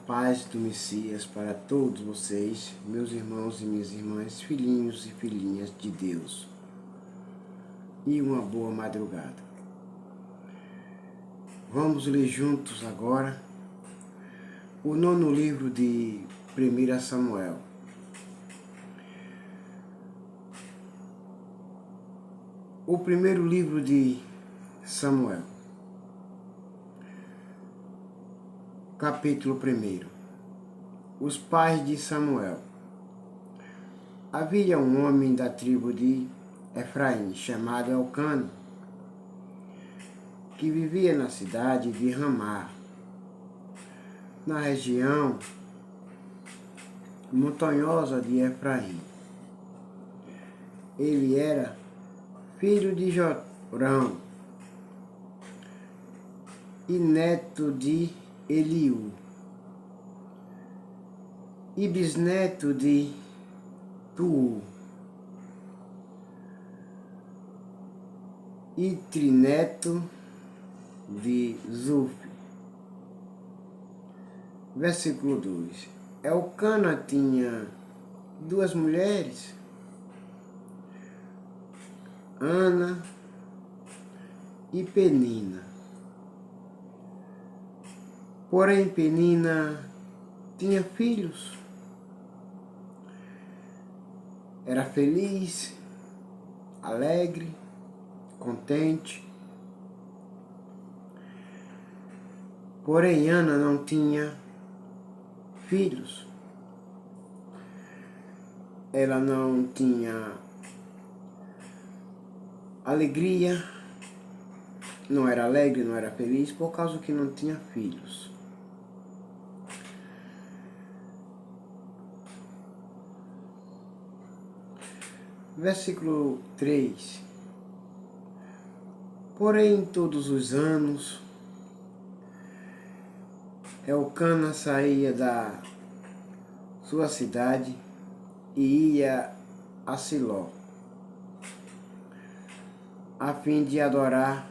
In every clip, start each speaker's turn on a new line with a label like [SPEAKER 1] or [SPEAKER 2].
[SPEAKER 1] paz do Messias para todos vocês, meus irmãos e minhas irmãs, filhinhos e filhinhas de Deus. E uma boa madrugada. Vamos ler juntos agora o 9º livro de 1 Samuel. O primeiro livro de Samuel. Capítulo 1. Os pais de Samuel. Havia um homem da tribo de Efraim, chamado Elcana, que vivia na cidade de Ramá, na região montanhosa de Efraim. Ele era filho de Jorão e neto de Eliú, e bisneto de Tuu, e trineto de Zuf. Versículo 2. Elcana tinha 2 mulheres, Ana e Penina. Porém, Penina tinha filhos. Era feliz, alegre, contente. Porém, Ana não tinha filhos. Ela não tinha alegria, não era alegre, não era feliz, por causa que não tinha filhos. Versículo 3. Porém, todos os anos, Elcana saía da sua cidade e ia a Siló, a fim de adorar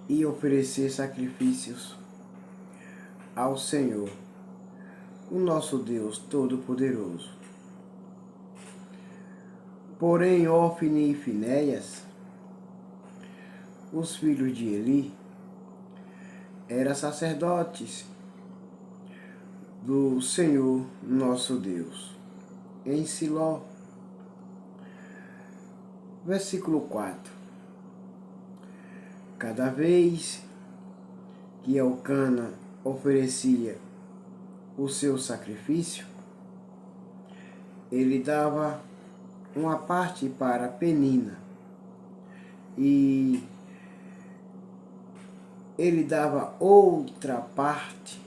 [SPEAKER 1] e oferecer sacrifícios ao Senhor, o nosso Deus Todo-Poderoso. Porém, Ofni e Finéias, os filhos de Eli, eram sacerdotes do Senhor nosso Deus, em Siló. Versículo 4. Cada vez que Elcana oferecia o seu sacrifício, ele dava uma parte para Penina e ele dava outra parte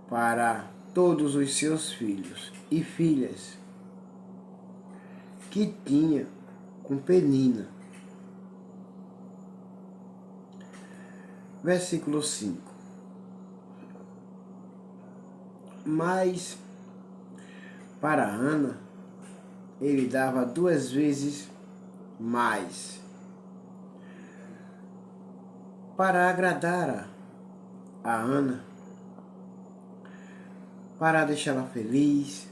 [SPEAKER 1] para todos os seus filhos e filhas que tinha com Penina. Versículo 5. Mas para Ana ele dava 2 vezes mais, para agradar a Ana, para deixá-la feliz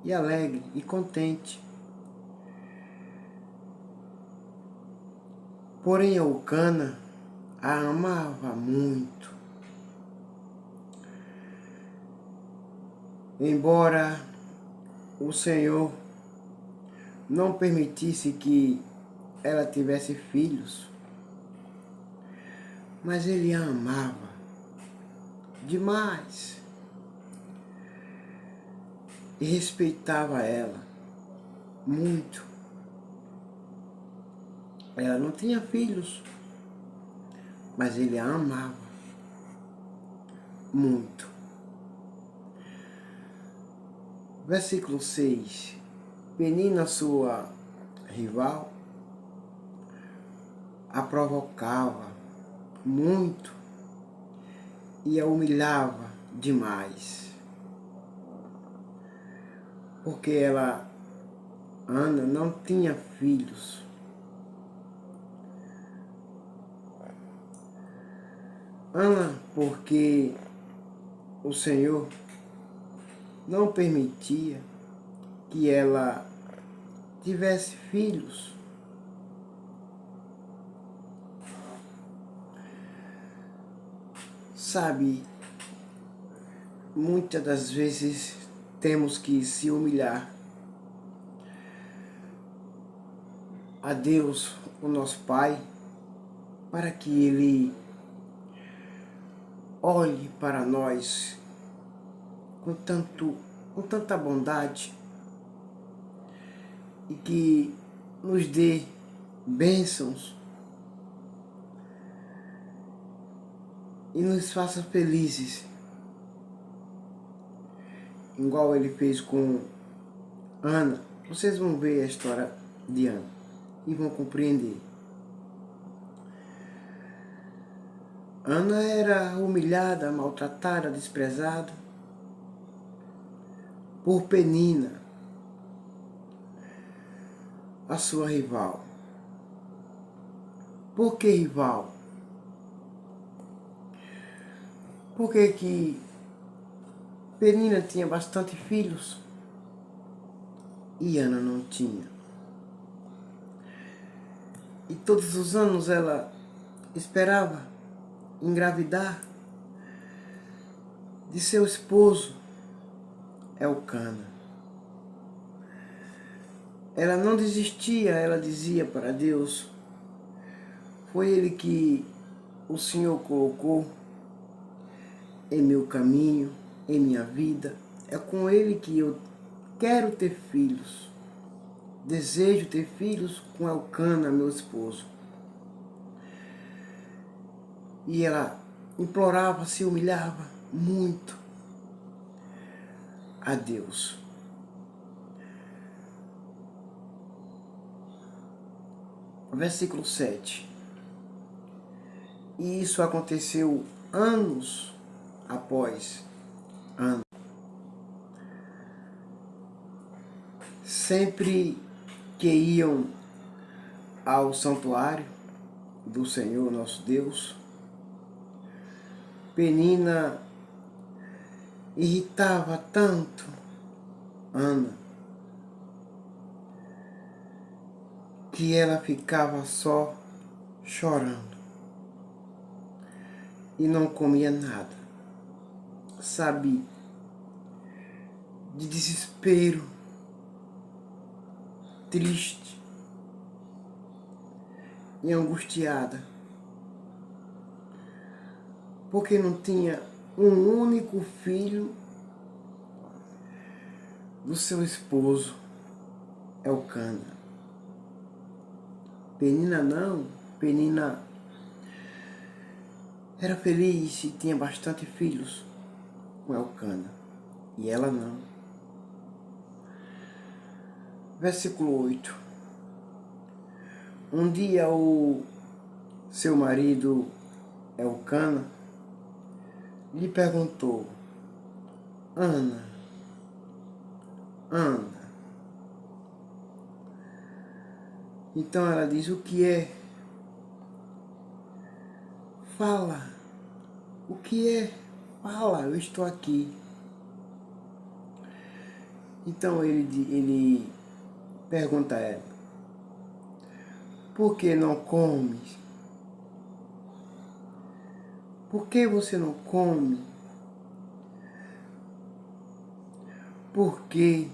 [SPEAKER 1] e alegre e contente. Porém, Elcana a amava muito. Embora o Senhor não permitisse que ela tivesse filhos, mas ele a amava demais e respeitava ela muito. Ela não tinha filhos, mas ele a amava muito. Versículo 6. Penina, sua rival, a provocava muito e a humilhava demais, porque Ana, não tinha filhos. Ana, porque o Senhor não permitia que ela tivesse filhos. Sabe, muitas das vezes temos que se humilhar a Deus, o nosso Pai, para que Ele olhe para nós com tanta bondade e que nos dê bênçãos e nos faça felizes, igual Ele fez com Ana. Vocês vão ver a história de Ana e vão compreender. Ana era humilhada, maltratada, desprezada por Penina, a sua rival. Por que rival? Porque que Penina tinha bastante filhos e Ana não tinha. E todos os anos ela esperava engravidar de seu esposo, Elcana. Ela não desistia, ela dizia para Deus: foi Ele que o Senhor colocou em meu caminho, em minha vida. É com Ele que eu quero ter filhos. Desejo ter filhos com Elcana, meu esposo. E ela implorava, se humilhava muito a Deus. Versículo 7. E isso aconteceu anos após ano. Sempre que iam ao santuário do Senhor nosso Deus, Penina irritava tanto Ana que ela ficava só chorando e não comia nada, sabe, de desespero, triste e angustiada, porque não tinha um único filho do seu esposo, Elcana. Penina não, Penina era feliz e tinha bastante filhos com Elcana, e ela não. Versículo 8. Um dia o seu marido Elcana lhe perguntou: Ana, Ana. Então ela diz: o que é? Fala. O que é? Fala, eu estou aqui. Então ele pergunta a ela: por que não comes? Por que você não come? Por que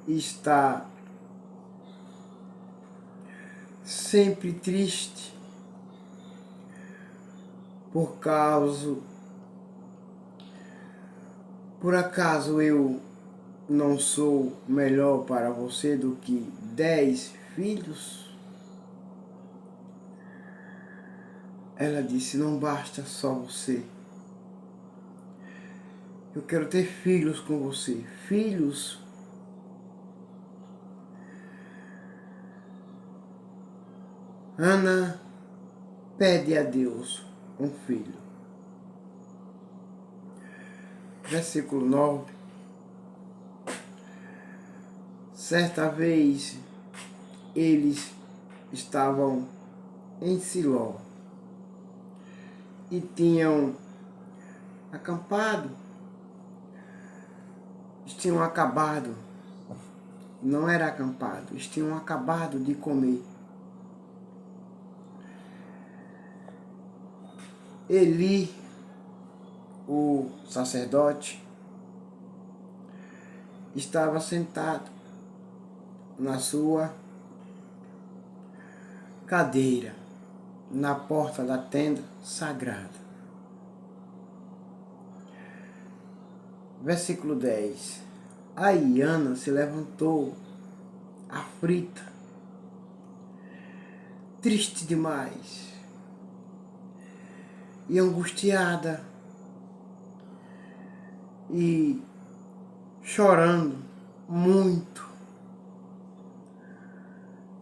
[SPEAKER 1] está sempre triste? Por acaso eu não sou melhor para você do que 10 filhos? Ela disse: não basta só você. Eu quero ter filhos com você. Filhos. Ana pede a Deus um filho. Versículo 9. Certa vez eles estavam em Siló e tinham acampado, eles tinham acabado, não era acampado, eles tinham acabado de comer. Eli, o sacerdote, estava sentado na sua cadeira, na porta da tenda sagrada. Versículo 10. Aí Ana se levantou, aflita, triste demais e angustiada e chorando muito.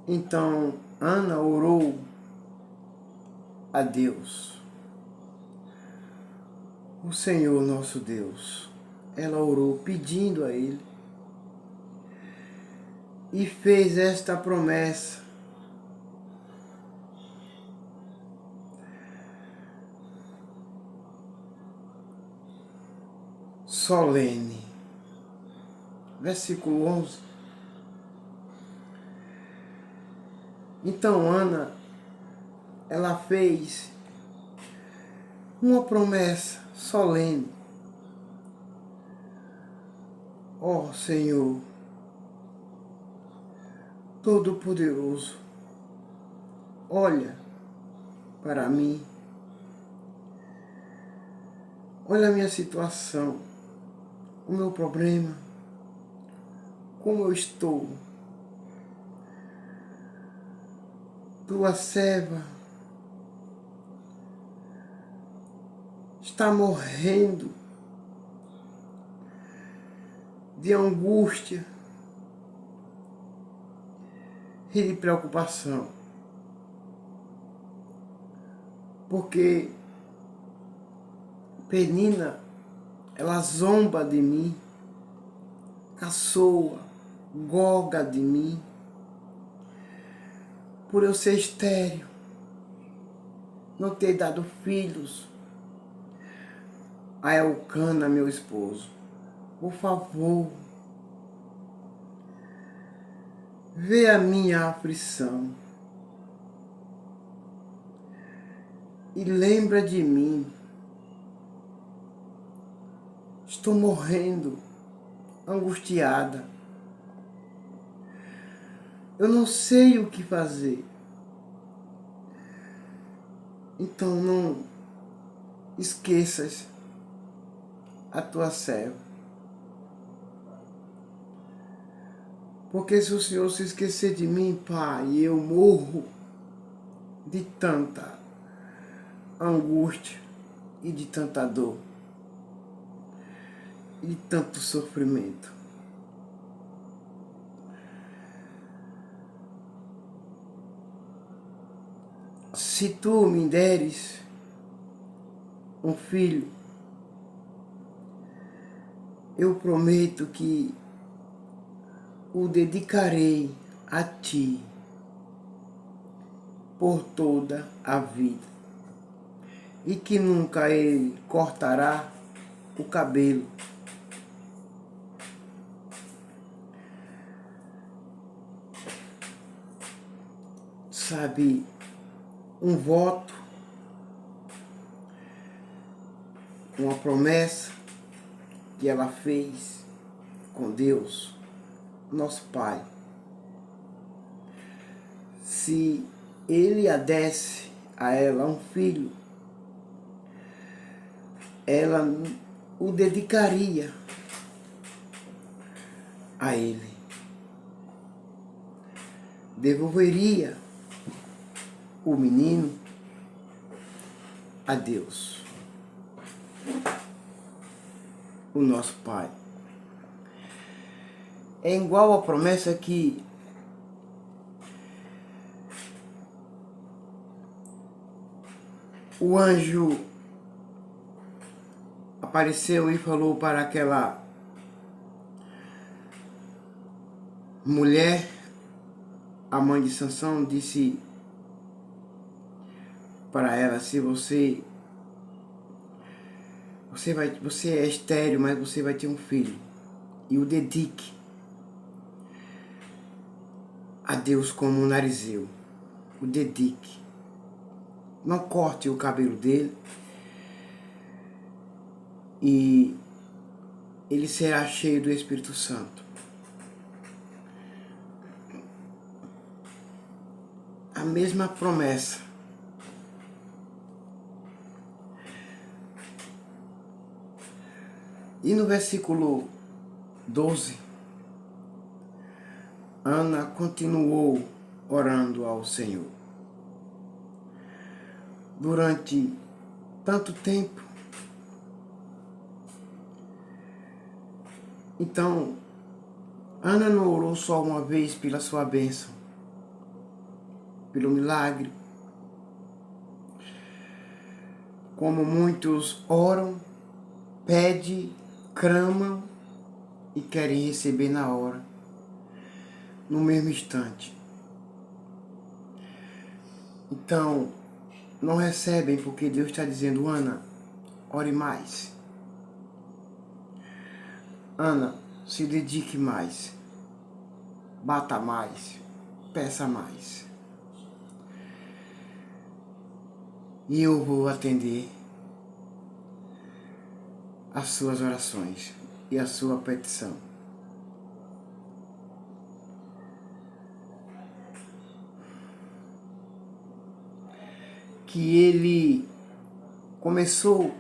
[SPEAKER 1] Então Ana orou a Deus, o Senhor nosso Deus. Ela orou pedindo a Ele e fez esta promessa: solene. Versículo 11. Então Ana, ela fez uma promessa solene. Ó Senhor Todo-Poderoso, olha para mim, olha a minha situação, o meu problema, como eu estou. Tua serva está morrendo de angústia e de preocupação, porque Penina, ela zomba de mim, caçoa, goga de mim, por eu ser estéril, não ter dado filhos a Elcana, meu esposo. Por favor, vê a minha aflição e lembra de mim. Estou morrendo, angustiada. Eu não sei o que fazer. Então não esqueças a tua serva. Porque se o Senhor se esquecer de mim, Pai, eu morro de tanta angústia e de tanta dor e de tanto sofrimento. Se tu me deres um filho, eu prometo que o dedicarei a ti por toda a vida, e que nunca ele cortará o cabelo. Sabe, um voto, uma promessa que ela fez com Deus, nosso Pai. Se ele a desse a ela um filho, ela o dedicaria a ele, devolveria o menino a Deus, o nosso Pai. É igual a promessa que o anjo apareceu e falou para aquela mulher, a mãe de Sansão, disse para ela: se você Você é estéril, mas você vai ter um filho. E o dedique a Deus como um narizeu. O dedique. Não corte o cabelo dele. E ele será cheio do Espírito Santo. A mesma promessa. E no versículo 12, Ana continuou orando ao Senhor. Durante tanto tempo. Então, Ana não orou só uma vez pela sua bênção, pelo milagre, como muitos oram, pedem, clamam e querem receber na hora, no mesmo instante. Então, não recebem porque Deus está dizendo: Ana, ore mais. Ana, se dedique mais. Bata mais. Peça mais. E eu vou atender as suas orações e a sua petição. Que ele começou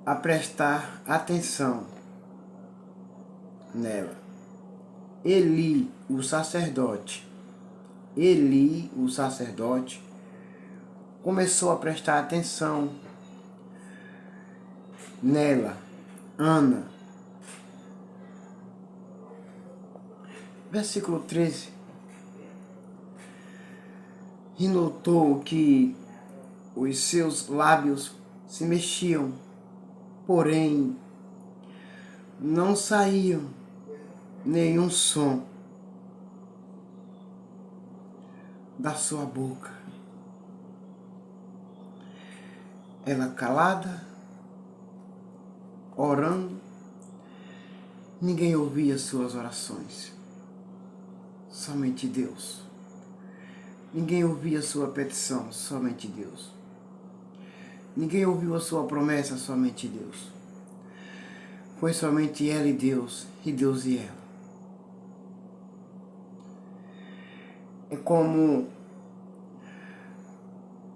[SPEAKER 1] a prestar atenção nela. Eli, o sacerdote, começou a prestar atenção nela, Ana. Versículo 13. E notou que os seus lábios se mexiam, porém não saía nenhum som da sua boca. Ela calada, orando, ninguém ouvia suas orações, somente Deus. Ninguém ouvia sua petição, somente Deus. Ninguém ouviu a sua promessa, somente Deus. Foi somente ela e Deus e ela. É como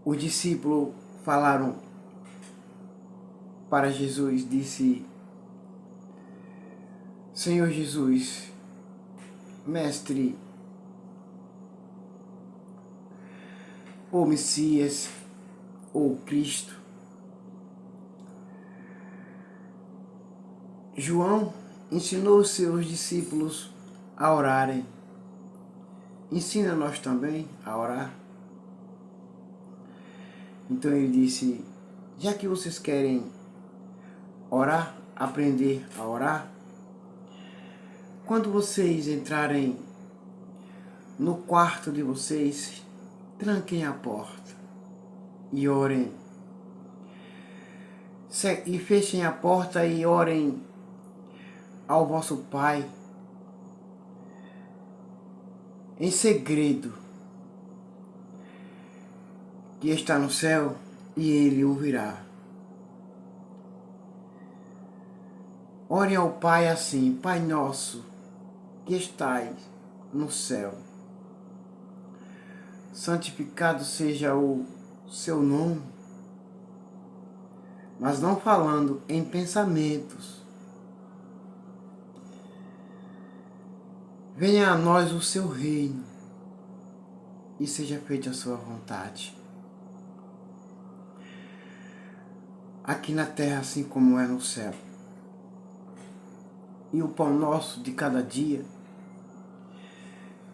[SPEAKER 1] os discípulos falaram para Jesus, disse: Senhor Jesus, Mestre, ou Messias, ou Cristo. João ensinou os seus discípulos a orarem. Ensina nós também a orar. Então ele disse: já que vocês querem orar, aprender a orar, quando vocês entrarem no quarto de vocês, tranquem a porta e orem. E fechem a porta e orem ao vosso Pai em segredo, que está no céu, e Ele ouvirá. Orem ao Pai assim: Pai nosso, que estais no céu, santificado seja o seu nome, mas não falando em pensamentos. Venha a nós o seu reino e seja feita a sua vontade, aqui na terra assim como é no céu. E o pão nosso de cada dia,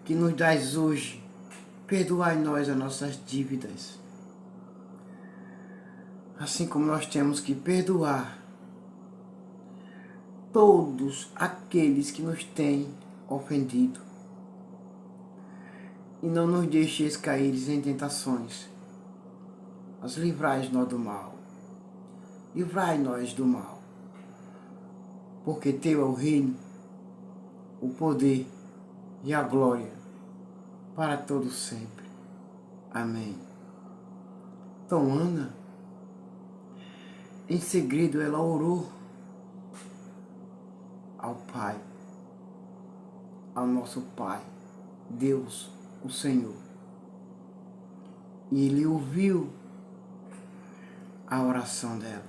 [SPEAKER 1] que nos dás hoje, perdoai nós as nossas dívidas, assim como nós temos que perdoar todos aqueles que nos têm ofendido. E não nos deixeis cair em tentações, mas livrai-nos do mal. livrai-nos do mal, porque teu é o reino, o poder e a glória para todo sempre. Amém. Então Ana, em segredo, ela orou ao Pai, ao nosso Pai, Deus, o Senhor. E Ele ouviu a oração dela.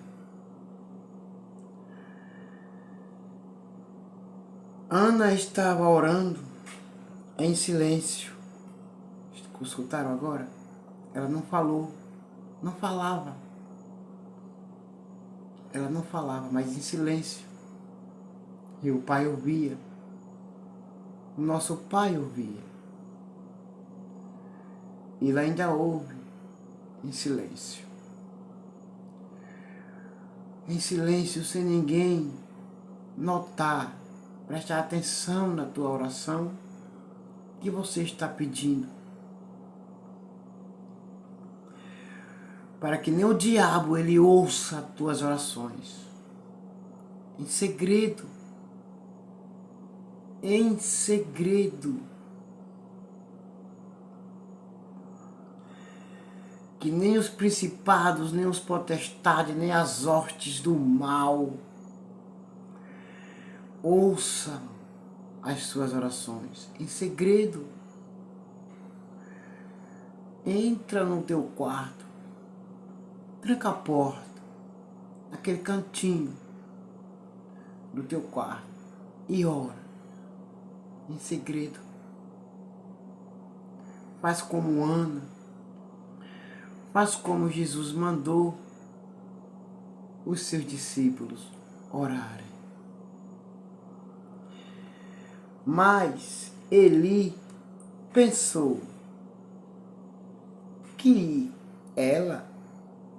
[SPEAKER 1] Ana estava orando em silêncio. Escutaram agora? Ela não falou, não falava. Ela não falava, mas em silêncio. E o Pai ouvia. O nosso Pai ouvia. E ela ainda ouve em silêncio. Em silêncio, sem ninguém notar, prestar atenção na tua oração que você está pedindo. Para que nem o diabo ele ouça as tuas orações. Em segredo. Em segredo. Que nem os principados, nem os potestades, nem as hostes do mal ouçam as suas orações. Em segredo. Entra no teu quarto. Tranca a porta. Naquele cantinho do teu quarto. E ora. Em segredo. Faz como Ana. Faz como Jesus mandou os seus discípulos orarem. Mas Eli pensou que ela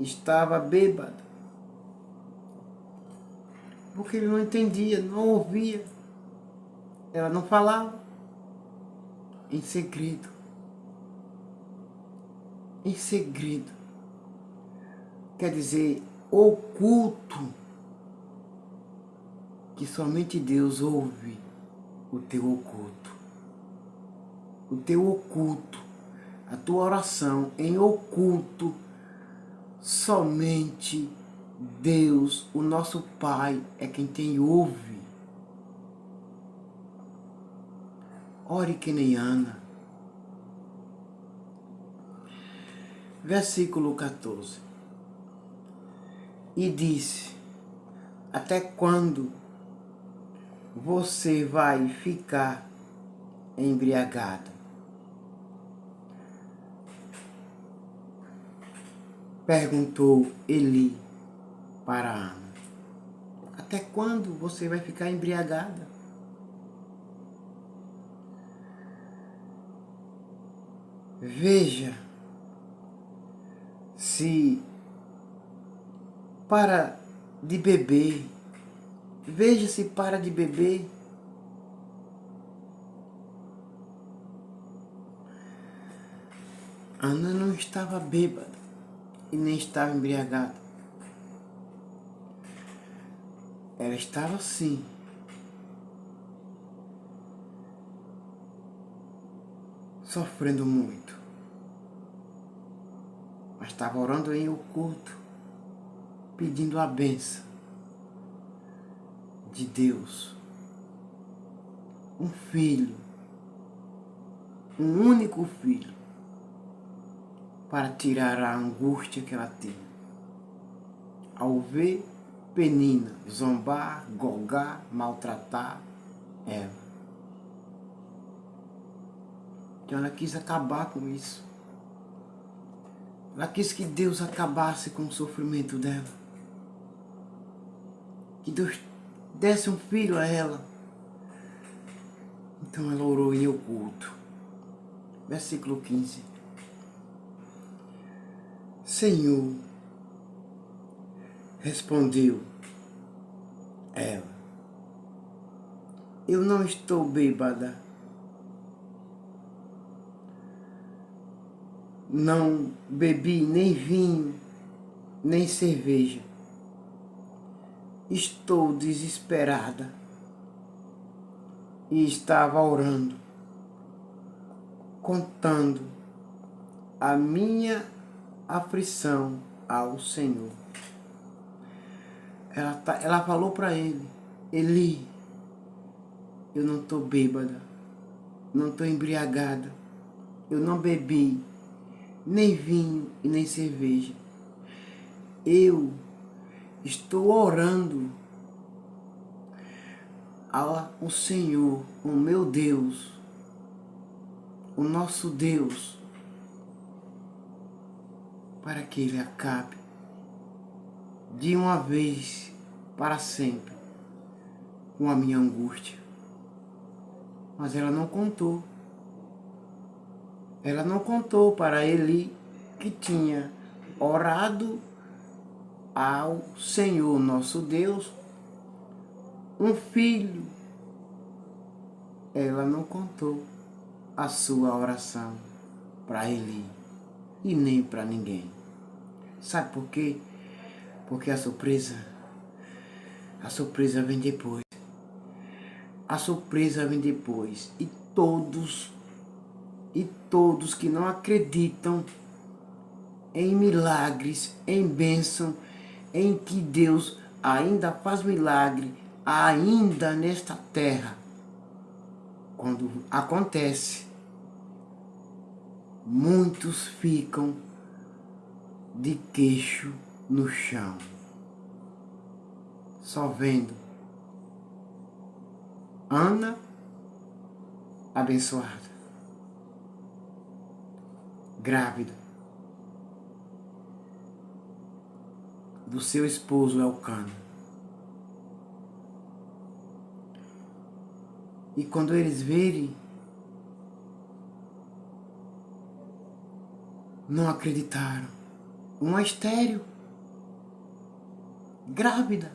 [SPEAKER 1] estava bêbada. Porque ele não entendia, não ouvia. Ela não falava. Em segredo. Em segredo. Quer dizer, oculto. Que somente Deus ouve o teu oculto. O teu oculto. A tua oração em oculto. Somente Deus, o nosso Pai, é quem tem ouve. Ore que nem Ana. Versículo 14. E disse: até quando você vai ficar embriagada? Perguntou Eli para Ana. Até quando você vai ficar embriagada? Veja se para de beber. Veja se para de beber. Ana não estava bêbada e nem estava embriagada. Ela estava sim. Sofrendo muito. Mas estava orando em oculto, pedindo a bênção de Deus. Um filho, um único filho, para tirar a angústia que ela tinha. Ao ver Penina zombar, golgar, maltratar ela. Então ela quis acabar com isso. Ela quis que Deus acabasse com o sofrimento dela. Que Deus desse um filho a ela. Então ela orou em oculto. Versículo 15. Senhor, respondeu ela, eu não estou bêbada. Não bebi nem vinho, nem cerveja. estou desesperada e estava orando, contando a minha aflição ao Senhor. Ela falou para ele: Eli, eu não estou bêbada, não estou embriagada, eu não bebi nem vinho e nem cerveja. Eu estou orando ao Senhor, o meu Deus, o nosso Deus, para que Ele acabe de uma vez para sempre com a minha angústia. Mas ela não contou. Ela não contou para Eli que tinha orado ao Senhor nosso Deus um filho. Ela não contou a sua oração para Eli e nem para ninguém. Sabe por quê? Porque a surpresa vem depois. A surpresa vem depois. E todos que não acreditam em milagres, em bênção, em que Deus ainda faz milagre, ainda nesta terra, quando acontece, muitos ficam de queixo no chão, só vendo Ana abençoada, grávida do seu esposo Elcana. E quando eles verem, não acreditaram. Uma estéril, grávida.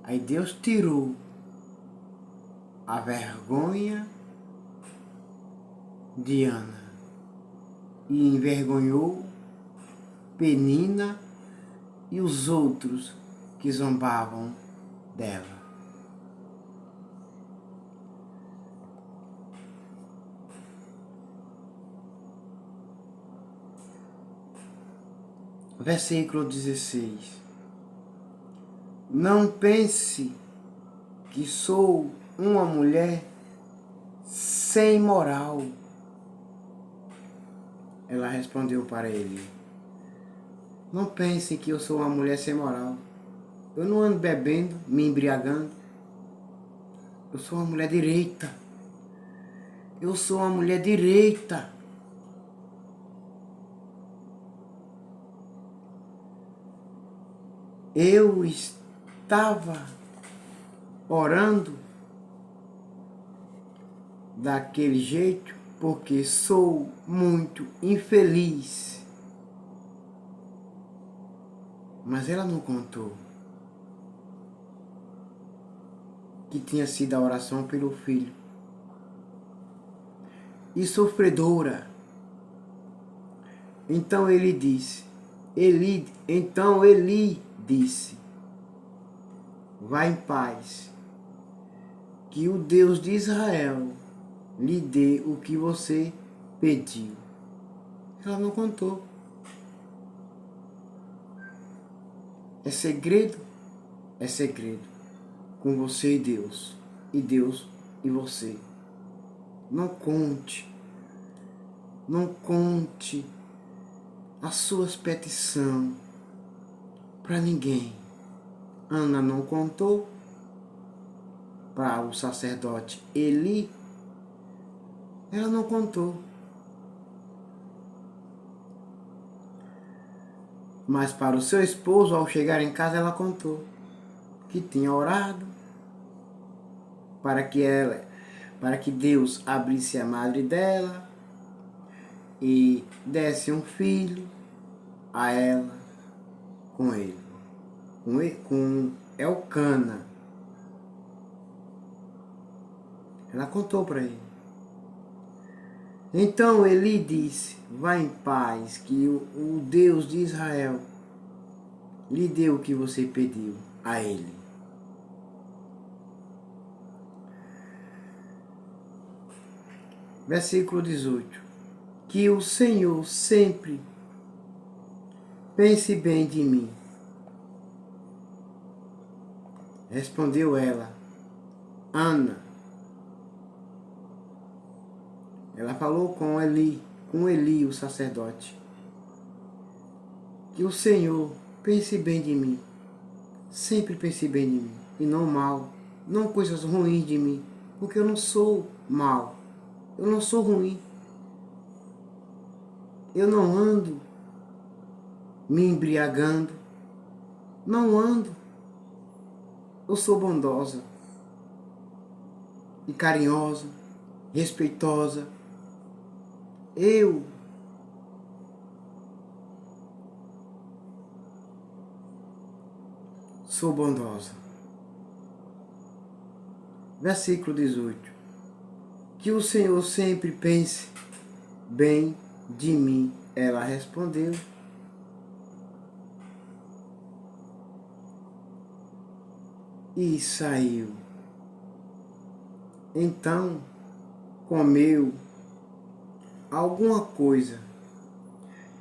[SPEAKER 1] Aí Deus tirou a vergonha de Ana e envergonhou Penina e os outros que zombavam dela. Versículo 16. Não pense que sou uma mulher sem moral. Ela respondeu para ele: não pense que eu sou uma mulher sem moral. Eu não ando bebendo, me embriagando. Eu sou uma mulher direita. Eu sou uma mulher direita. Eu estava orando daquele jeito porque sou muito infeliz. Mas ela não contou que tinha sido a oração pelo filho. E sofredora. Então Eli disse, vá em paz, que o Deus de Israel lhe dê o que você pediu. Ela não contou. É segredo? É segredo. Com você e Deus e você. Não conte as suas petições para ninguém. Ana não contou para o sacerdote Eli. Ela não contou. Mas para o seu esposo, ao chegar em casa, ela contou que tinha orado para que Deus abrisse a madre dela e desse um filho a ela com Elcana. Ela contou para ele. Então Eli disse, vá em paz, que o Deus de Israel lhe deu o que você pediu a ele. Versículo 18. Que o Senhor sempre pense bem de mim. Respondeu ela, Ana. Ela falou com Eli, o sacerdote. Que o Senhor pense bem de mim. Sempre pense bem de mim. E não mal. Não coisas ruins de mim. Porque eu não sou mal. Eu não sou ruim. Eu não ando me embriagando. Não ando. Eu sou bondosa. E carinhosa. Respeitosa. Eu sou bondosa. Versículo 18. Que o Senhor sempre pense bem de mim. Ela respondeu. E saiu. Então comeu alguma coisa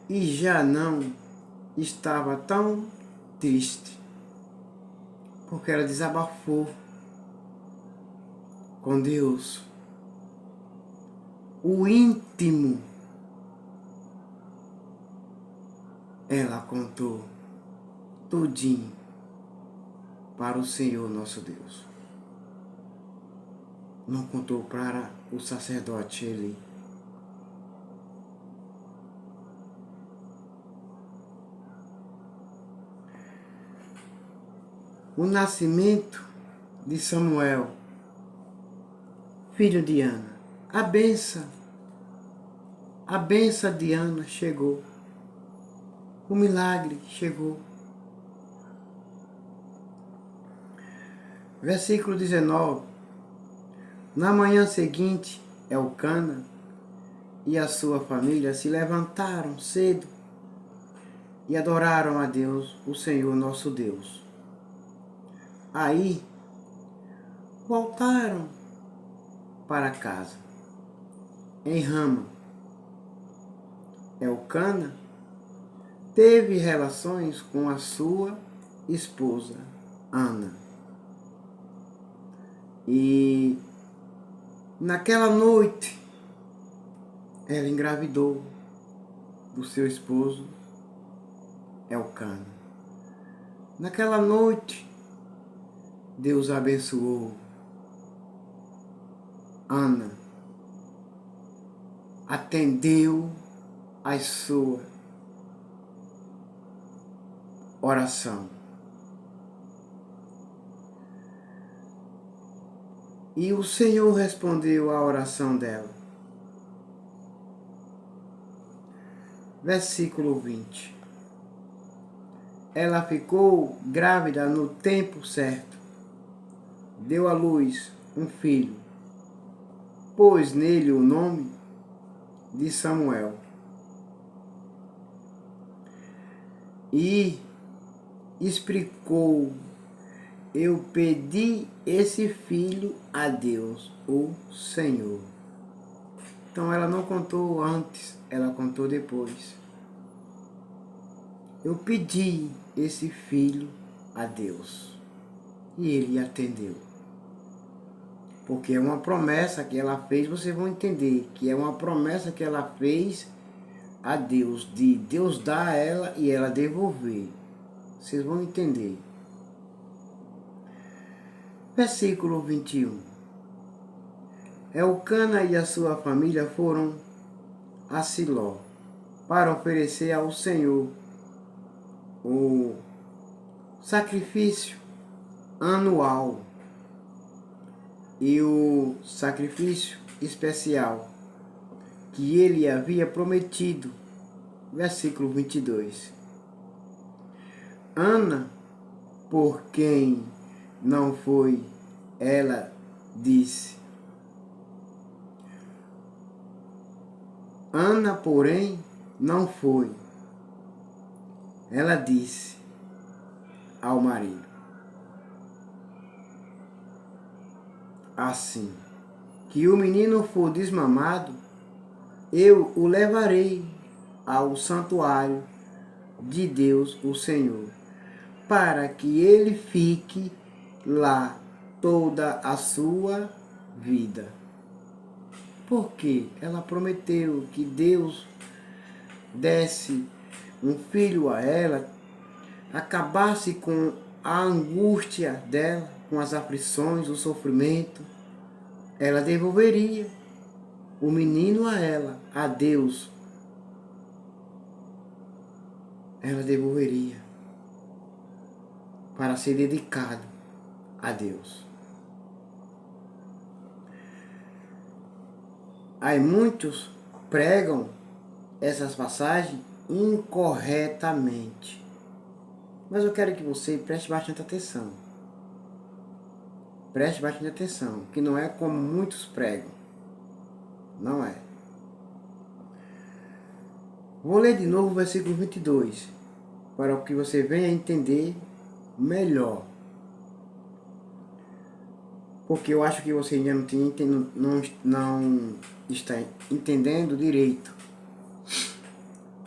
[SPEAKER 1] e já não estava tão triste, porque ela desabafou com Deus. O íntimo ela contou tudinho para o Senhor nosso Deus. Não contou para o sacerdote Eli. O nascimento de Samuel, filho de Ana. A benção de Ana chegou. O milagre chegou. Versículo 19. Na manhã seguinte, Elcana e a sua família se levantaram cedo e adoraram a Deus, o Senhor nosso Deus. Aí, voltaram para casa, em Rama. Elcana teve relações com a sua esposa, Ana. E naquela noite, ela engravidou do seu esposo, Elcana. Naquela noite, Deus abençoou Ana, atendeu a sua oração. E o Senhor respondeu à oração dela. Versículo 20. Ela ficou grávida no tempo certo. Deu à luz um filho. Pôs nele o nome de Samuel. E explicou: eu pedi esse filho a Deus, o Senhor. Então ela não contou antes, ela contou depois. Eu pedi esse filho a Deus e ele atendeu. Porque é uma promessa que ela fez, vocês vão entender que é uma promessa que ela fez a Deus, de Deus dar a ela e ela devolver. Vocês vão entender. Versículo 21. Elcana e a sua família foram a Siló para oferecer ao Senhor o sacrifício anual e o sacrifício especial que ele havia prometido. Versículo 22. Ana, por quem não foi, ela disse. Ana, porém, não foi. Ela disse, ao marido: assim que o menino for desmamado, eu o levarei ao santuário de Deus, o Senhor, para que ele fique lá toda a sua vida. Porque ela prometeu que Deus desse um filho a ela, acabasse com a angústia dela, com as aflições, o sofrimento. Ela devolveria o menino a ela, a Deus. Ela devolveria para ser dedicado a Deus. Aí muitos pregam essas passagens incorretamente. Mas eu quero que você preste bastante atenção. Preste bastante atenção, que não é como muitos pregam. Não é. Vou ler de novo o versículo 22, para que você venha entender melhor. Porque eu acho que você ainda não está entendendo direito.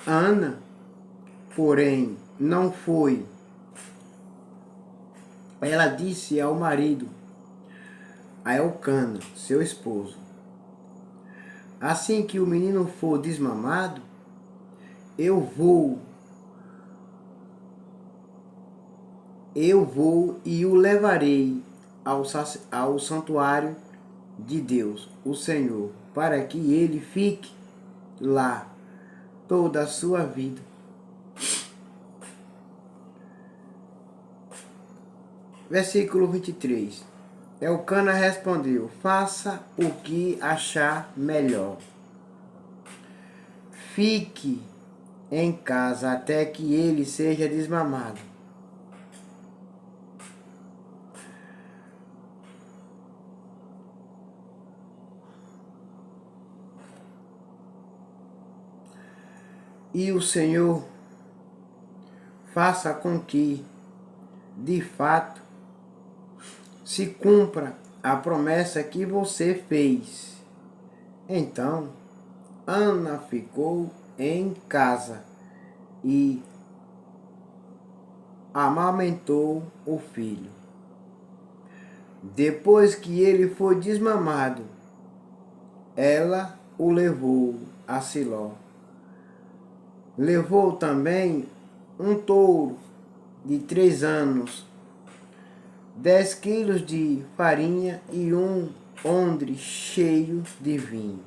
[SPEAKER 1] Ana, porém, não foi. Ela disse ao marido, a Elcana, seu esposo: assim que o menino for desmamado, eu vou e o levarei ao santuário de Deus, o Senhor, para que ele fique lá toda a sua vida. Versículo 23. Elcana respondeu: faça o que achar melhor. Fique em casa até que ele seja desmamado. E o Senhor faça com que, de fato, se cumpra a promessa que você fez. Então, Ana ficou em casa e amamentou o filho. Depois que ele foi desmamado, ela o levou a Siló. Levou também um touro de 3 anos, 10 quilos de farinha e um odre cheio de vinho.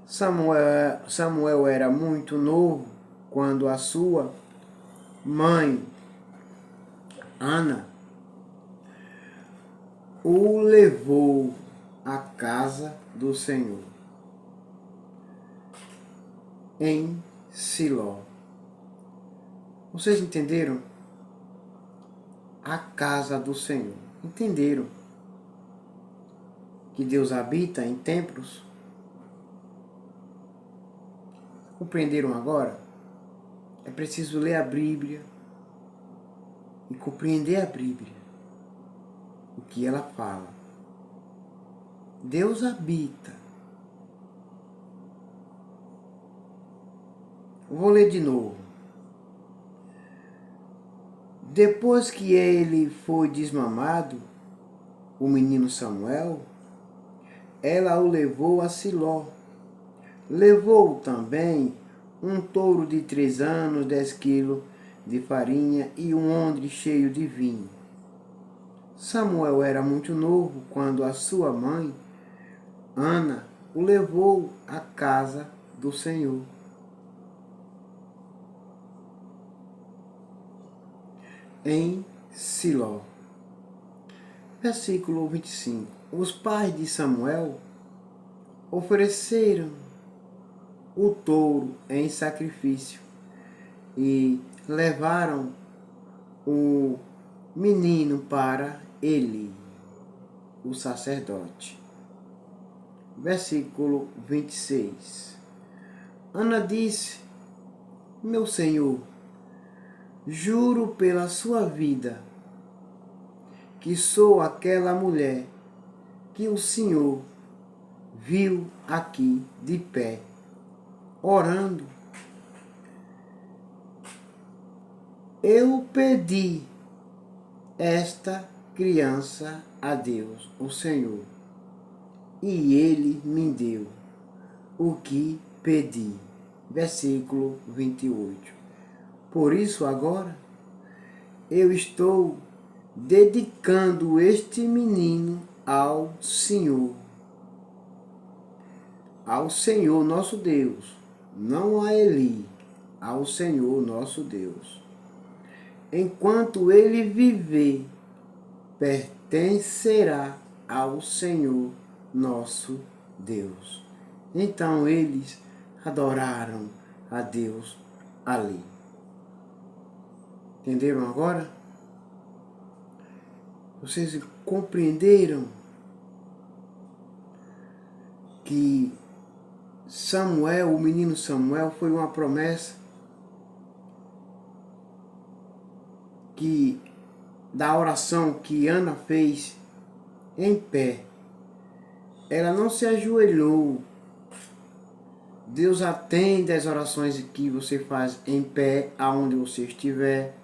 [SPEAKER 1] Samuel era muito novo quando a sua mãe, Ana, o levou à casa do Senhor, em Siló. Vocês entenderam? A casa do Senhor. Entenderam que Deus habita em templos? Compreenderam agora? É preciso ler a Bíblia e compreender a Bíblia, o que ela fala. Deus habita. Vou ler de novo. Depois que ele foi desmamado, o menino Samuel, ela o levou a Siló. Levou também um touro de 3 anos, 10 quilos de farinha e um odre cheio de vinho. Samuel era muito novo quando a sua mãe, Ana, o levou à casa do Senhor. Em Siló. Versículo 25. Os pais de Samuel ofereceram o touro em sacrifício e levaram o menino para Eli, o sacerdote. Versículo 26. Ana disse: meu senhor, juro pela sua vida que sou aquela mulher que o Senhor viu aqui de pé, orando. Eu pedi esta criança a Deus, o Senhor, e Ele me deu o que pedi. Versículo 28. Por isso agora eu estou dedicando este menino ao Senhor nosso Deus, não a Eli, ao Senhor nosso Deus. Enquanto ele viver, pertencerá ao Senhor nosso Deus. Então eles adoraram a Deus ali. Entenderam agora? Vocês compreenderam que Samuel, o menino Samuel, foi uma promessa da oração que Ana fez em pé. Ela não se ajoelhou. Deus atende às orações que você faz em pé, aonde você estiver.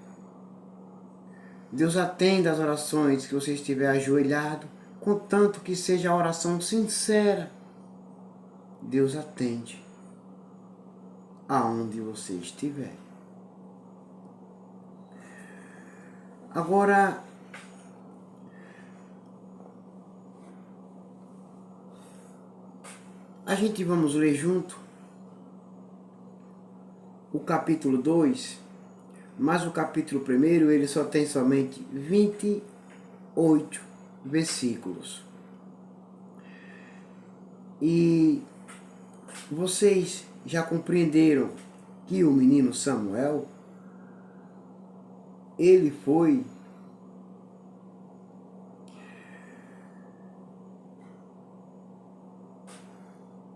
[SPEAKER 1] Deus atende às orações que você estiver ajoelhado, contanto que seja a oração sincera. Deus atende aonde você estiver. Agora, a gente vamos ler junto o capítulo 2, mas o capítulo 1 ele só tem somente 28 versículos. E vocês já compreenderam que o menino Samuel, ele foi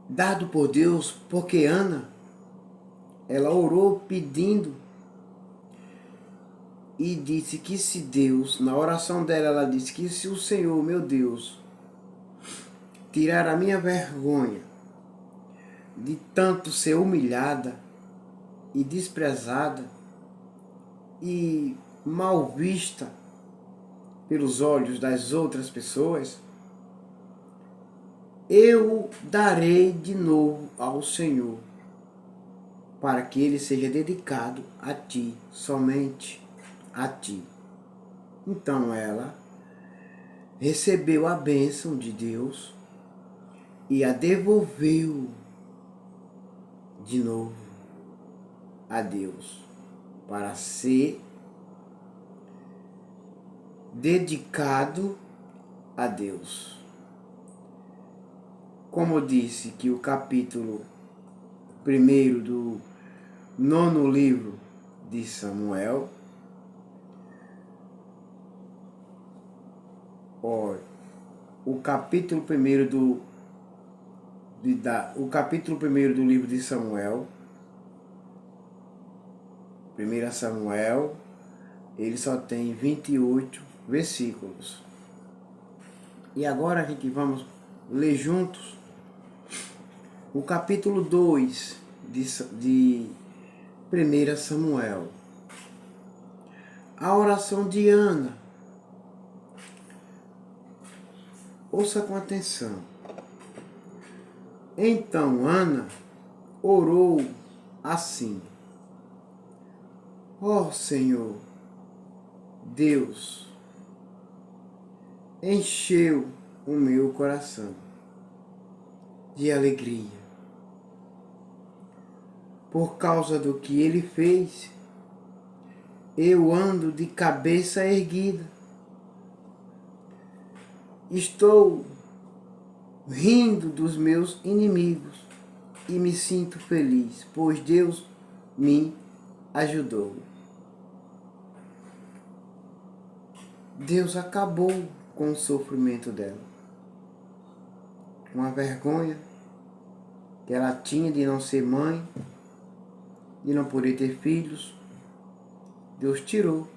[SPEAKER 1] dado por Deus porque Ana, ela orou pedindo e disse que se Deus, na oração dela, ela disse que se o Senhor, meu Deus, tirar a minha vergonha de tanto ser humilhada e desprezada e mal vista pelos olhos das outras pessoas, eu darei de novo ao Senhor, para que ele seja dedicado a ti, somente a ti. Então ela recebeu a bênção de Deus e a devolveu de novo a Deus, para ser dedicado a Deus. Como eu disse que o capítulo 1 do 9º livro de Samuel, o capítulo 1 do livro de Samuel, 1 Samuel, ele só tem 28 versículos. E agora a gente vamos ler juntos o capítulo 2 de 1 Samuel. A oração de Ana. Ouça com atenção. Então Ana orou assim: ó Senhor, Deus, encheu o meu coração de alegria por causa do que ele fez. Eu ando de cabeça erguida. Estou rindo dos meus inimigos e me sinto feliz, pois Deus me ajudou. Deus acabou com o sofrimento dela, com a vergonha que ela tinha de não ser mãe, de não poder ter filhos. Deus tirou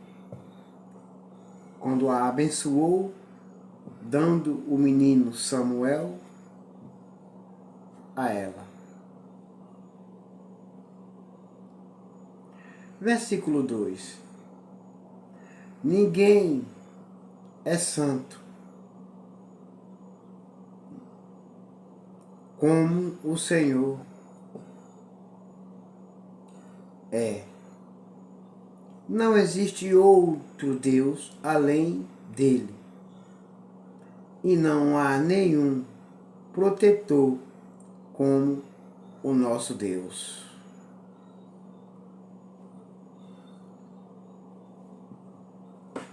[SPEAKER 1] quando a abençoou, dando o menino Samuel a ela. Versículo 2. Ninguém é santo como o Senhor é. Não existe outro Deus além dele. E não há nenhum protetor como o nosso Deus.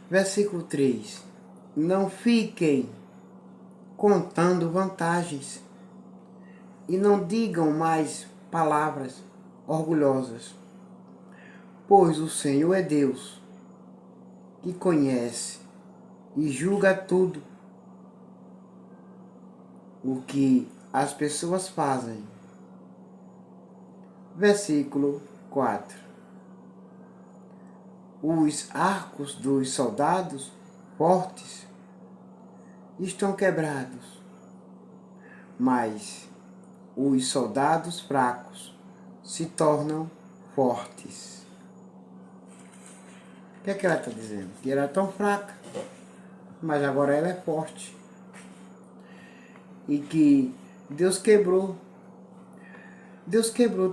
[SPEAKER 1] Versículo 3. Não fiquem contando vantagens e não digam mais palavras orgulhosas, pois o Senhor é Deus, que conhece e julga tudo o que as pessoas fazem. Versículo 4. Os arcos dos soldados fortes estão quebrados, mas os soldados fracos se tornam fortes. O que é que ela está dizendo? Que ela é tão fraca, mas agora ela é forte. E que Deus quebrou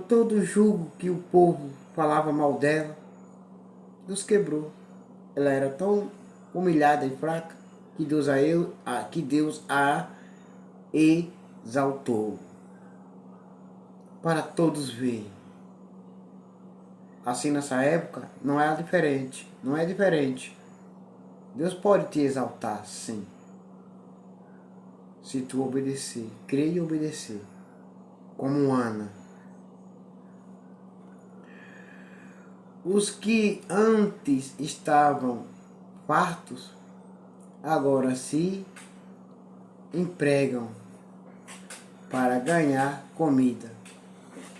[SPEAKER 1] todo o jugo que o povo falava mal dela. Deus quebrou. Ela era tão humilhada e fraca que Deus a exaltou para todos verem. Assim, nessa época, não é diferente. Não é diferente. Deus pode te exaltar, sim. Se tu obedecer, crer e obedecer. Como Ana. Os que antes estavam fartos, agora se empregam para ganhar comida.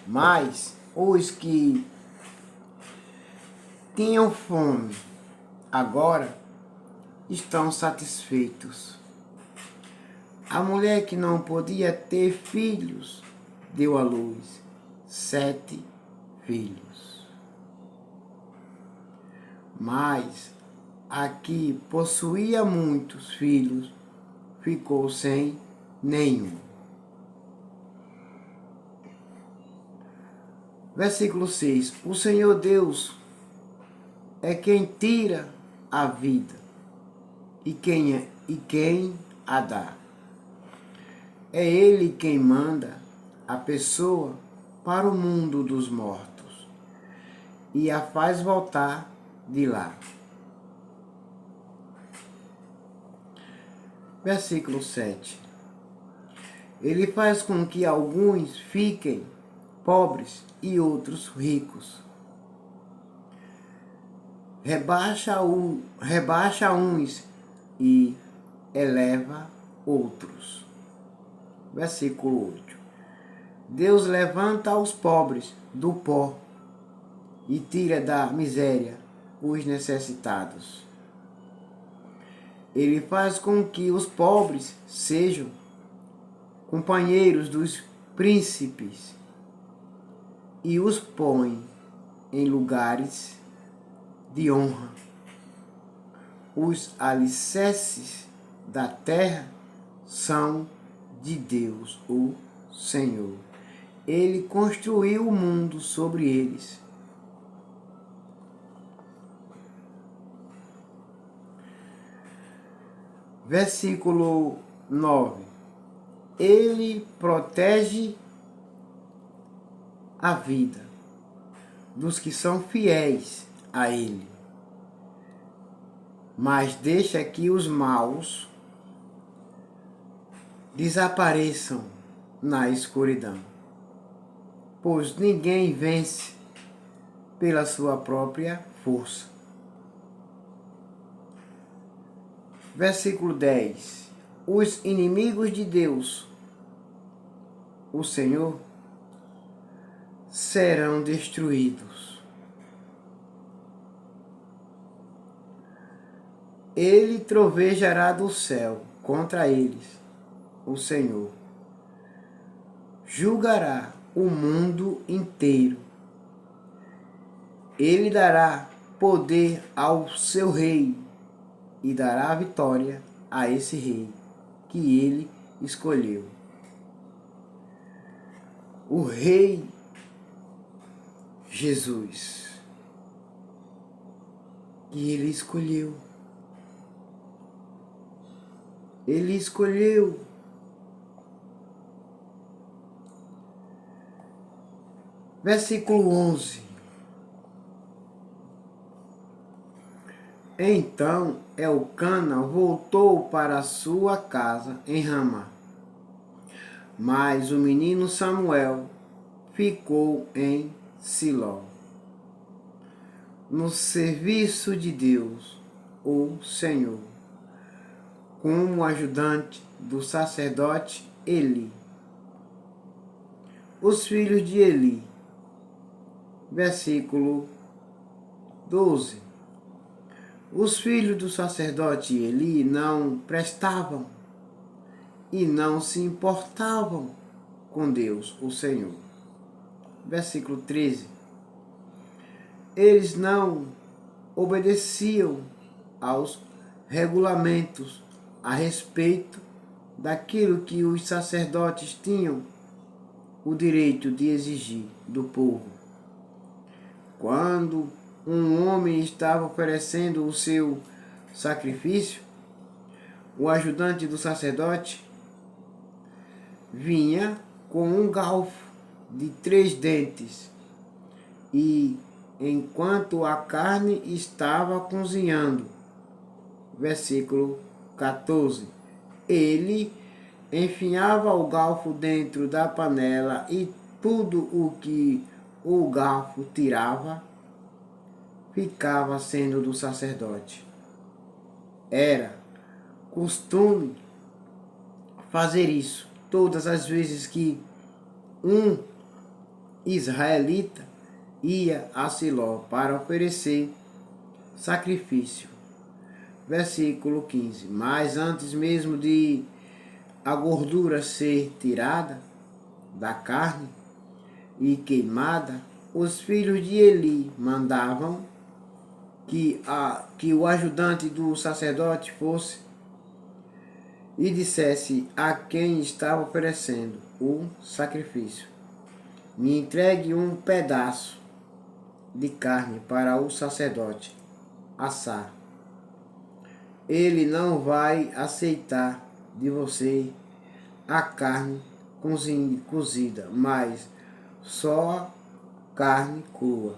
[SPEAKER 1] Mas os que tinham fome, agora estão satisfeitos. A mulher que não podia ter filhos, deu à luz 7 filhos. Mas a que possuía muitos filhos, ficou sem nenhum. Versículo 6. O Senhor Deus é quem tira a vida e quem a dá. É Ele quem manda a pessoa para o mundo dos mortos e a faz voltar de lá. Versículo 7. Ele faz com que alguns fiquem pobres e outros ricos. Rebaixa uns e eleva outros. Versículo 8. Deus levanta os pobres do pó e tira da miséria os necessitados. Ele faz com que os pobres sejam companheiros dos príncipes e os põe em lugares de honra. Os alicerces da terra são de Deus, o Senhor. Ele construiu o mundo sobre eles. Versículo 9. Ele protege a vida dos que são fiéis a Ele, mas deixa que os maus desapareçam na escuridão, pois ninguém vence pela sua própria força. Versículo 10. Os inimigos de Deus, o Senhor, serão destruídos. ele trovejará do céu contra eles, o Senhor. Julgará o mundo inteiro. Ele dará poder ao seu rei e dará vitória a esse rei que ele escolheu. O rei Jesus, que ele escolheu. Ele escolheu. Versículo 11. Então Elcana voltou para sua casa em Ramá. Mas o menino Samuel ficou em Siló, no serviço de Deus, o Senhor, como ajudante do sacerdote Eli. Os filhos de Eli. Versículo 12. Os filhos do sacerdote Eli não prestavam e não se importavam com Deus, o Senhor. Versículo 13. Eles não obedeciam aos regulamentos a respeito daquilo que os sacerdotes tinham o direito de exigir do povo. Quando um homem estava oferecendo o seu sacrifício, o ajudante do sacerdote vinha com um galfo de 3 dentes e, enquanto a carne estava cozinhando, versículo 14, ele enfiava o galfo dentro da panela e tudo o que o garfo tirava ficava sendo do sacerdote. Era costume fazer isso todas as vezes que um israelita ia a Siló para oferecer sacrifício. Versículo 15. Mas antes mesmo de a gordura ser tirada da carne e queimada, os filhos de Eli mandavam que o ajudante do sacerdote fosse e dissesse a quem estava oferecendo o sacrifício: me entregue um pedaço de carne para o sacerdote assar. Ele não vai aceitar de você a carne cozida, mas só carne crua.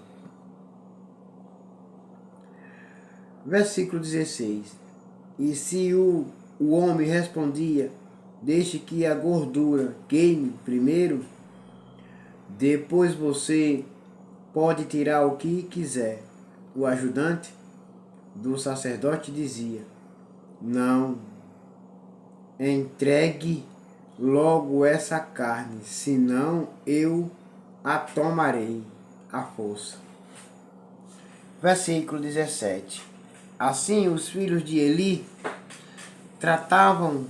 [SPEAKER 1] Versículo 16. E se o homem respondia: deixe que a gordura queime primeiro, depois você pode tirar o que quiser. O ajudante do sacerdote dizia: não, entregue logo essa carne, senão eu a tomarei à força. Versículo 17. Assim os filhos de Eli tratavam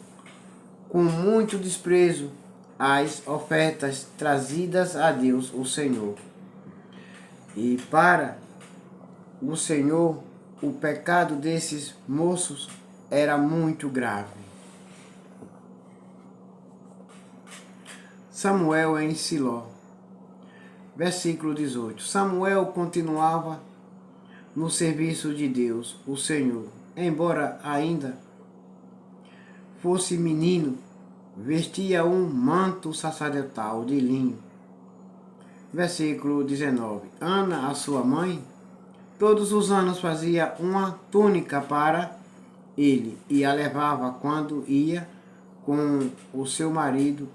[SPEAKER 1] com muito desprezo as ofertas trazidas a Deus, o Senhor. E para o Senhor, o pecado desses moços era muito grave. Samuel em Siló. Versículo 18. Samuel continuava no serviço de Deus, o Senhor, embora ainda fosse menino, vestia um manto sacerdotal de linho. Versículo 19. Ana, a sua mãe, todos os anos fazia uma túnica para ele e a levava quando ia com o seu marido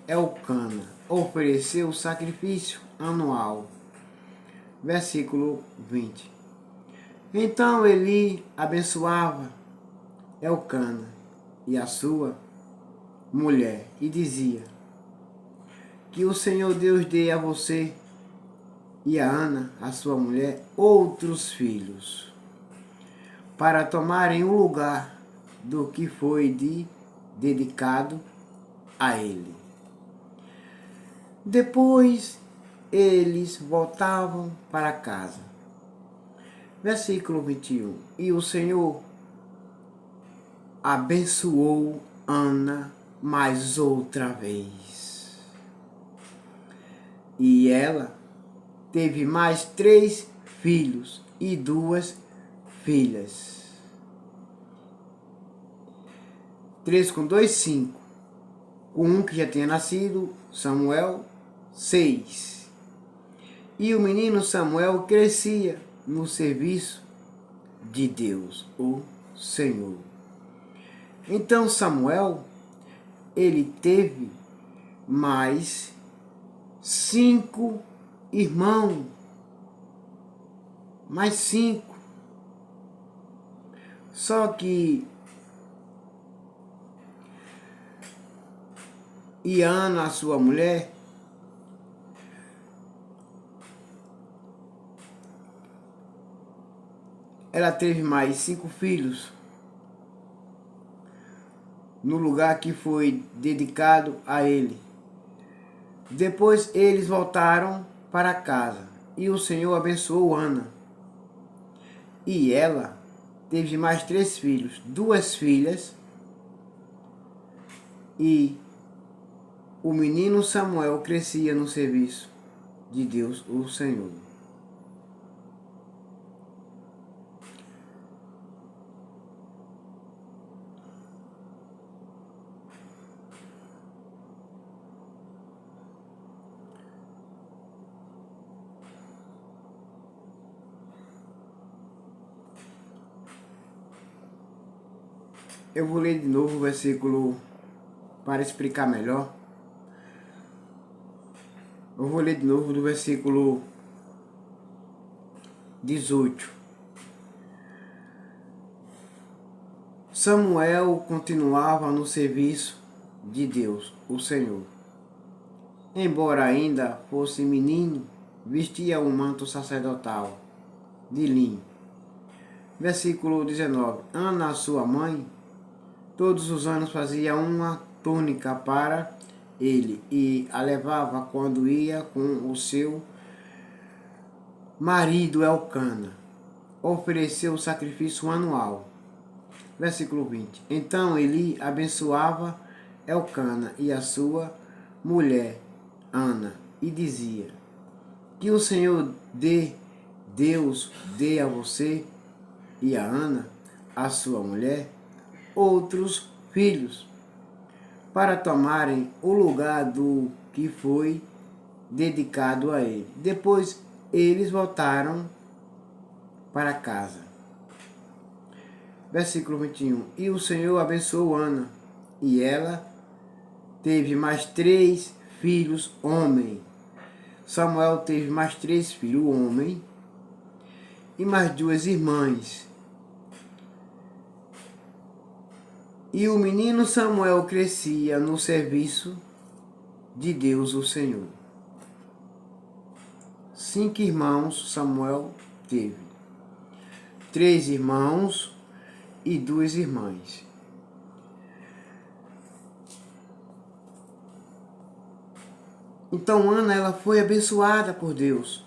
[SPEAKER 1] Elcana oferecer o sacrifício anual. Versículo 20. Então Eli abençoava Elcana e a sua mulher e dizia: que o Senhor Deus dê a você e a Ana, a sua mulher, outros filhos. para tomarem o lugar do que foi dedicado a ele. Depois eles voltavam para casa. Versículo 21. E o Senhor abençoou Ana mais outra vez. E ela teve mais 3 filhos e 2 filhas. 3 com 2, 5. Com um que já tinha nascido, Samuel, 6. E o menino Samuel crescia no serviço de Deus, o Senhor. Então Samuel, ele teve mais 5 irmãos. Mais 5. Só que Ana, a sua mulher, ela teve mais 5 filhos no lugar que foi dedicado a ele. Depois eles voltaram para casa e o Senhor abençoou Ana. E ela teve mais 3 filhos, 2 filhas, e o menino Samuel crescia no serviço de Deus, o Senhor. Eu vou ler de novo o versículo para explicar melhor. Eu vou ler de novo do versículo 18. Samuel continuava no serviço de Deus, o Senhor. Embora ainda fosse menino, vestia um manto sacerdotal de linho. Versículo 19. Ana, sua mãe, todos os anos fazia uma túnica para ele e a levava quando ia com o seu marido Elcana. Ofereceu o sacrifício anual. Versículo 20. Então Eli abençoava Elcana e a sua mulher Ana e dizia: que o Senhor Deus dê a você e a Ana, a sua mulher, outros filhos, para tomarem o lugar do que foi dedicado a ele. Depois eles voltaram para casa. Versículo 21. E o Senhor abençoou Ana, e ela teve mais 3 filhos homem. Samuel teve mais 3 filhos homem e mais 2 irmãs. E o menino Samuel crescia no serviço de Deus, o Senhor. 5 irmãos Samuel teve. 3 irmãos e 2 irmãs. Então Ana, ela foi abençoada por Deus.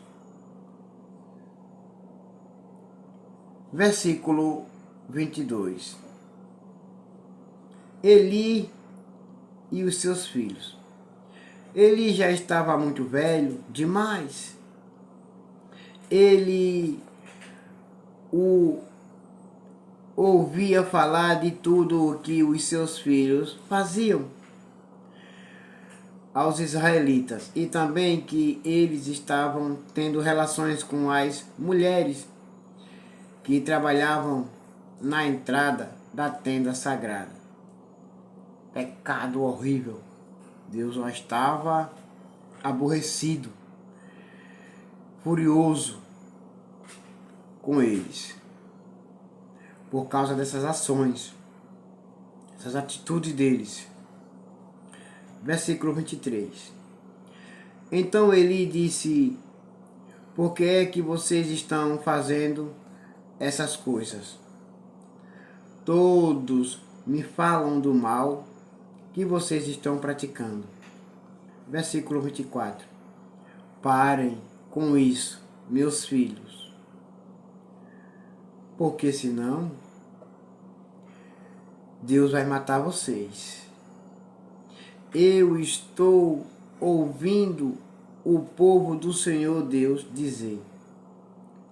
[SPEAKER 1] Versículo 22. Eli e os seus filhos. Eli já estava muito velho demais. Ele ouvia falar de tudo o que os seus filhos faziam aos israelitas e também que eles estavam tendo relações com as mulheres que trabalhavam na entrada da tenda sagrada. Pecado horrível. Deus já estava aborrecido, furioso com eles por causa dessas ações, essas atitudes deles. Versículo 23. Então Eli disse: por que é que vocês estão fazendo essas coisas? todos me falam do mal que vocês estão praticando. Versículo 24. Parem com isso, meus filhos, porque senão Deus vai matar vocês. Eu estou ouvindo o povo do Senhor Deus dizer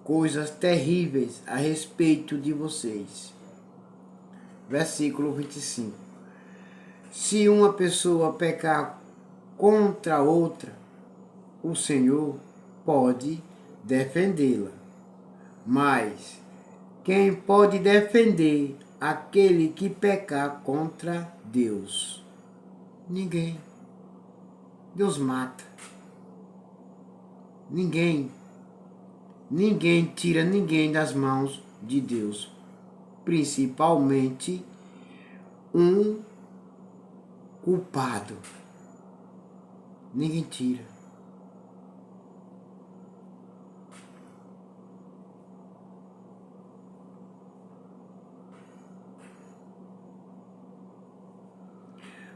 [SPEAKER 1] coisas terríveis a respeito de vocês. Versículo 25. Se uma pessoa pecar contra outra, o Senhor pode defendê-la. Mas quem pode defender aquele que pecar contra Deus? Ninguém. Deus mata. Ninguém tira ninguém das mãos de Deus. Principalmente um culpado. Ninguém tira.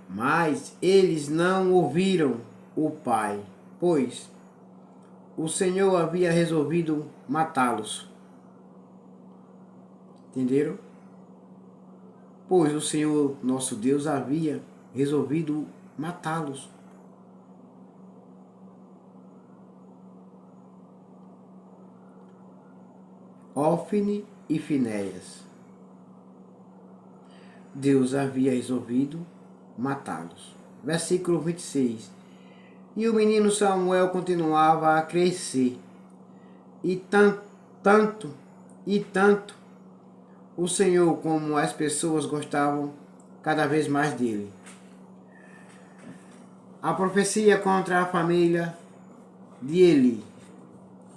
[SPEAKER 1] Mas eles não ouviram o Pai, pois o Senhor havia resolvido matá-los. Entenderam? Pois o Senhor, nosso Deus, havia resolvido matá-los. Ófine e Finéias. Deus havia resolvido matá-los. Versículo 26. E o menino Samuel continuava a crescer, e tanto o Senhor como as pessoas gostavam cada vez mais dele. A profecia contra a família de Eli.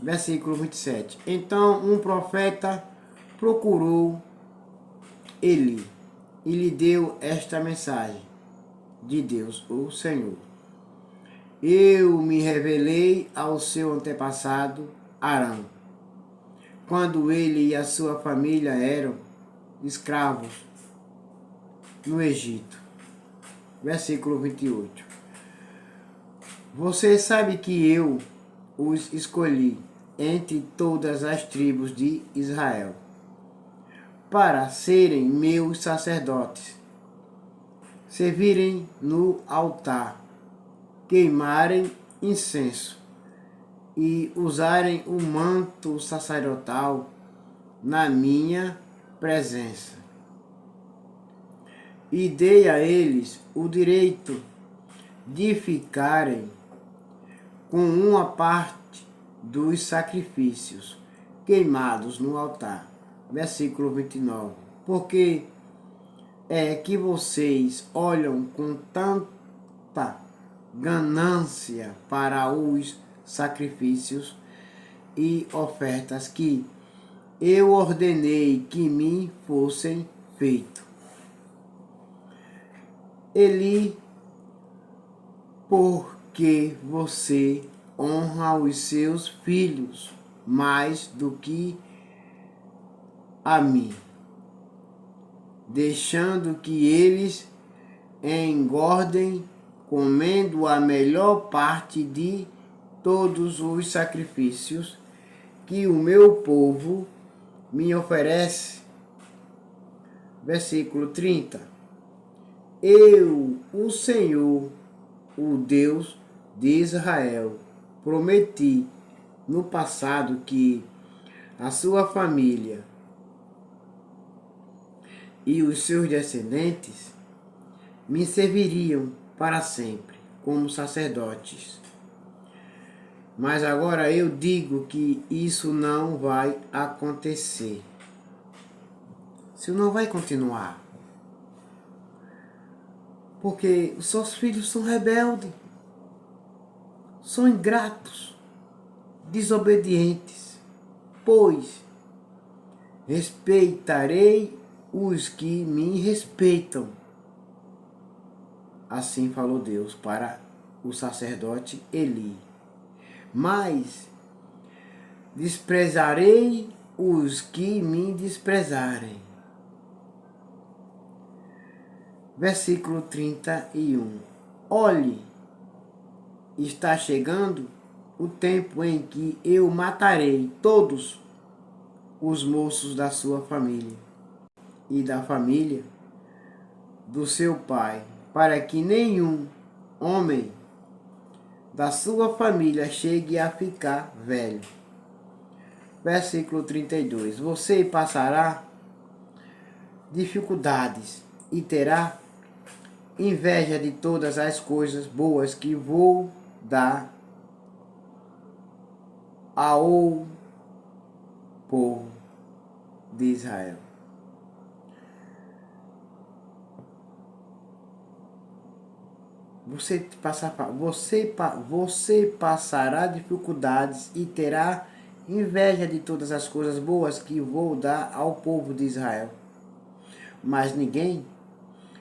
[SPEAKER 1] Versículo 27. Então um profeta procurou Eli e lhe deu esta mensagem de Deus, o Senhor. Eu me revelei ao seu antepassado Arão, quando ele e a sua família eram escravos no Egito. Versículo 28. Você sabe que eu os escolhi entre todas as tribos de Israel para serem meus sacerdotes, servirem no altar, queimarem incenso e usarem o manto sacerdotal na minha presença. E dei a eles o direito de ficarem com uma parte dos sacrifícios queimados no altar. Versículo 29. Porque é que vocês olham com tanta ganância para os sacrifícios e ofertas que eu ordenei que me fossem feitos. Eli, porque você honra os seus filhos mais do que a mim, deixando que eles engordem comendo a melhor parte de todos os sacrifícios que o meu povo me oferece. Versículo 30. Eu, o Senhor, o Deus de Israel, prometi no passado que a sua família e os seus descendentes me serviriam para sempre como sacerdotes. Mas agora eu digo que isso não vai acontecer. Isso não vai continuar. Porque os seus filhos são rebeldes, são ingratos, desobedientes. Pois respeitarei os que me respeitam. Assim falou Deus para o sacerdote Eli. Mas desprezarei os que me desprezarem. Versículo 31. Olhe, está chegando o tempo em que eu matarei todos os moços da sua família e da família do seu pai, para que nenhum homem da sua família chegue a ficar velho. Versículo 32. Você passará dificuldades e terá inveja de todas as coisas boas que vou dar ao povo de Israel. Você passará dificuldades e terá inveja de todas as coisas boas que vou dar ao povo de Israel. Mas ninguém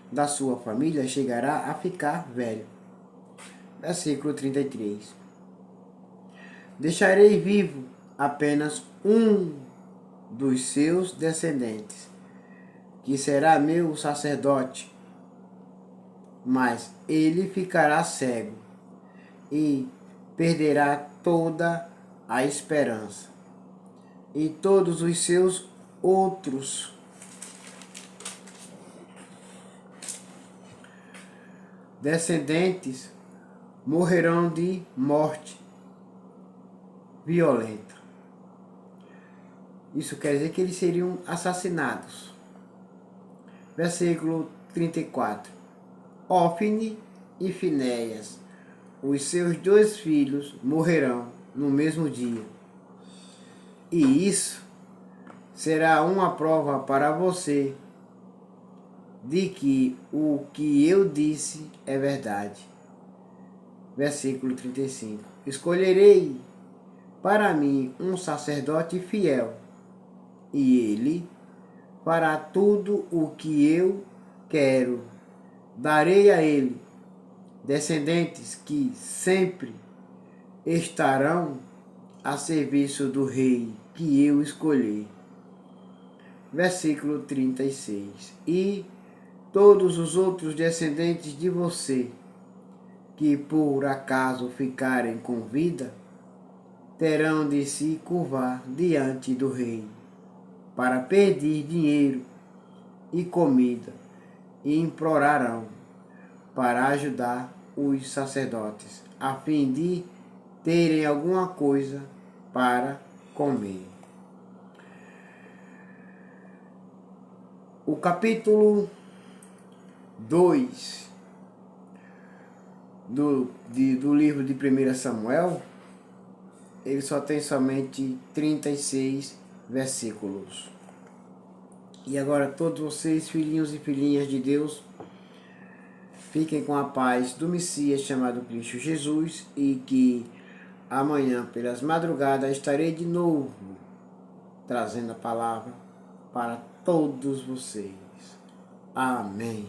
[SPEAKER 1] da sua família chegará a ficar velho. Versículo 33. Deixarei vivo apenas um dos seus descendentes, que será meu sacerdote, mas ele ficará cego e perderá toda a esperança. E todos os seus outros descendentes morrerão de morte violenta. Isso quer dizer que eles seriam assassinados. Versículo 34. Ofne e Finéias, os seus 2 filhos, morrerão no mesmo dia. E isso será uma prova para você de que o que eu disse é verdade. Versículo 35. Escolherei para mim um sacerdote fiel, e ele fará tudo o que eu quero. Darei a ele descendentes que sempre estarão a serviço do rei que eu escolhi. Versículo 36. E todos os outros descendentes de você, que por acaso ficarem com vida, terão de se curvar diante do rei, para pedir dinheiro e comida, e implorarão para ajudar os sacerdotes, a fim de terem alguma coisa para comer. O capítulo 2 do livro de 1 Samuel, ele só tem somente 36 versículos. E agora todos vocês, filhinhos e filhinhas de Deus, fiquem com a paz do Messias chamado Cristo Jesus, e que amanhã, pelas madrugadas, estarei de novo trazendo a palavra para todos vocês. Amém.